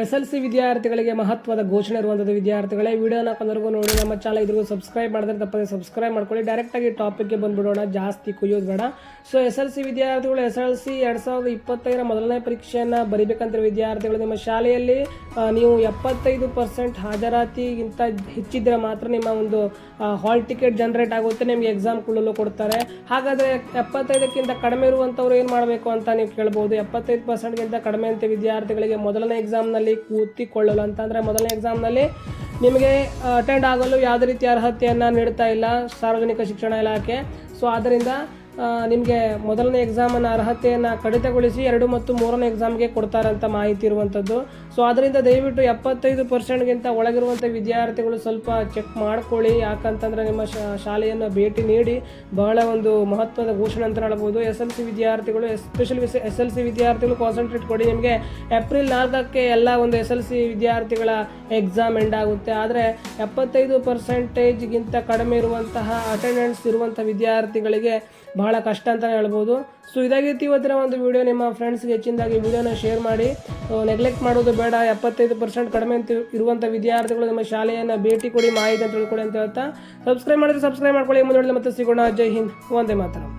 SLC ವಿದ್ಯಾರ್ಥಿಗಳಿಗೆ ಮಹತ್ವದ ಘೋಷಣೆ ಇರುವಂಥದ್ದು. ವಿದ್ಯಾರ್ಥಿಗಳೇ, ವಿಡಿಯೋನ ಕೊನೆವರೆಗೂ ನೋಡಿ. ನಮ್ಮ ಚಾನಲ್ ಇದ್ರಿಗೂ ಸಬ್ಸ್ಕ್ರೈಬ್ ಮಾಡಿದ್ರೆ ತಪ್ಪದೆ ಸಬ್ಸ್ಕ್ರೈಬ್ ಮಾಡ್ಕೊಳ್ಳಿ. ಡೈರೆಕ್ಟಾಗಿ ಟಾಪಿಕ್ಗೆ ಬಂದುಬಿಡೋಣ, ಜಾಸ್ತಿ ಕುಯ್ಯೋದು ಬೇಡ. ಸೊ SLC ವಿದ್ಯಾರ್ಥಿಗಳು SLC 2025 ಮೊದಲನೇ ಪರೀಕ್ಷೆಯನ್ನು ಬರೀಬೇಕಂತ ವಿದ್ಯಾರ್ಥಿಗಳು ನಿಮ್ಮ ಶಾಲೆಯಲ್ಲಿ ನೀವು 75% ಹಾಜರಾತಿಗಿಂತ ಹೆಚ್ಚಿದ್ರೆ ಮಾತ್ರ ನಿಮ್ಮ ಒಂದು ಹಾಲ್ ಟಿಕೆಟ್ ಜನರೇಟ್ ಆಗುತ್ತೆ, ನಿಮಗೆ ಎಕ್ಸಾಮ್ ಕೊಡಲು ಕೊಡ್ತಾರೆ. ಹಾಗಾದರೆ 75ಕ್ಕಿಂತ ಕಡಿಮೆ ಇರುವಂಥವ್ರು ಏನು ಮಾಡಬೇಕು ಅಂತ ನೀವು ಕೇಳ್ಬೋದು. 75%ಗಿಂತ ಕಡಿಮೆ ಅಂತ ವಿದ್ಯಾರ್ಥಿಗಳಿಗೆ ಮೊದಲನೇ ಎಕ್ಸಾಮ್ನಲ್ಲಿ ಕೂತಿಕೊಳ್ಳಲು ಅಂತಂದರೆ ಮೊದಲನೇ ಎಕ್ಸಾಮ್ನಲ್ಲಿ ನಿಮಗೆ ಅಟೆಂಡ್ ಆಗಲು ಯಾವುದೇ ರೀತಿಯ ಅರ್ಹತೆಯನ್ನು ನೀಡ್ತಾ ಇಲ್ಲ ಸಾರ್ವಜನಿಕ ಶಿಕ್ಷಣ ಇಲಾಖೆ. ಸೊ ಆದ್ದರಿಂದ ನಿಮಗೆ ಮೊದಲನೇ ಎಕ್ಸಾಮನ್ನು ಅರ್ಹತೆಯನ್ನು ಕಡಿತಗೊಳಿಸಿ 2 ಮತ್ತು 3ನೇ ಎಕ್ಸಾಮ್ಗೆ ಕೊಡ್ತಾರೆ ಅಂತ ಮಾಹಿತಿ ಇರುವಂಥದ್ದು. ಸೊ ಅದರಿಂದ ದಯವಿಟ್ಟು 75%ಗಿಂತ ಒಳಗಿರುವಂಥ ವಿದ್ಯಾರ್ಥಿಗಳು ಸ್ವಲ್ಪ ಚೆಕ್ ಮಾಡ್ಕೊಳ್ಳಿ. ಯಾಕಂತಂದರೆ ನಿಮ್ಮ ಶಾಲೆಯನ್ನು ಭೇಟಿ ನೀಡಿ ಬಹಳ ಒಂದು ಮಹತ್ವದ ಘೋಷಣೆ ಅಂತ ಹೇಳ್ಬೋದು. SLC ವಿದ್ಯಾರ್ಥಿಗಳು, ಎಸ್ಪೆಷಲಿ SLC ವಿದ್ಯಾರ್ಥಿಗಳು ಕಾನ್ಸಂಟ್ರೇಟ್ ಕೊಡಿ. ನಿಮಗೆ ಏಪ್ರಿಲ್ 4ಕ್ಕೆ ಎಲ್ಲ ಒಂದು SLC ವಿದ್ಯಾರ್ಥಿಗಳ ಎಕ್ಸಾಮ್ ಎಂಡ್ ಆಗುತ್ತೆ. ಆದರೆ 75%ಗಿಂತ ಕಡಿಮೆ ಇರುವಂತಹ ಅಟೆಂಡೆನ್ಸ್ ಇರುವಂಥ ವಿದ್ಯಾರ್ಥಿಗಳಿಗೆ ಬಹಳ ಕಷ್ಟ ಅಂತಲೇ ಹೇಳ್ಬೋದು. ಸೊ ಇದಾಗಿತ್ತು ಇವತ್ತಿನ ಒಂದು ವಿಡಿಯೋ. ನಿಮ್ಮ ಫ್ರೆಂಡ್ಸ್ಗೆ ಹೆಚ್ಚಿನದಾಗಿ ವಿಡಿಯೋನ ಶೇರ್ ಮಾಡಿ. ನೆಗ್ಲೆಕ್ಟ್ ಮಾಡೋದು ಬೇಡ. 75% ಕಡಿಮೆ ಅಂತ ಇರುವಂಥ ವಿದ್ಯಾರ್ಥಿಗಳು ನಿಮ್ಮ ಶಾಲೆಯನ್ನು ಭೇಟಿ ಕೊಡಿ, ಮಾಹಿತಿ ಅಂತ ತಿಳ್ಕೊಳ್ಳಿ ಅಂತ ಹೇಳ್ತಾ ಸಬ್ಸ್ಕ್ರೈಬ್ ಮಾಡಿದ್ರೆ ಸಬ್ಸ್ಕ್ರೈಬ್ ಮಾಡ್ಕೊಳ್ಳಿ. ಮುಂದೆ ಮತ್ತೆ ಸಿಗೋಣ. ಜೈ ಹಿಂದ್, ವಂದೇ ಮಾತರಂ.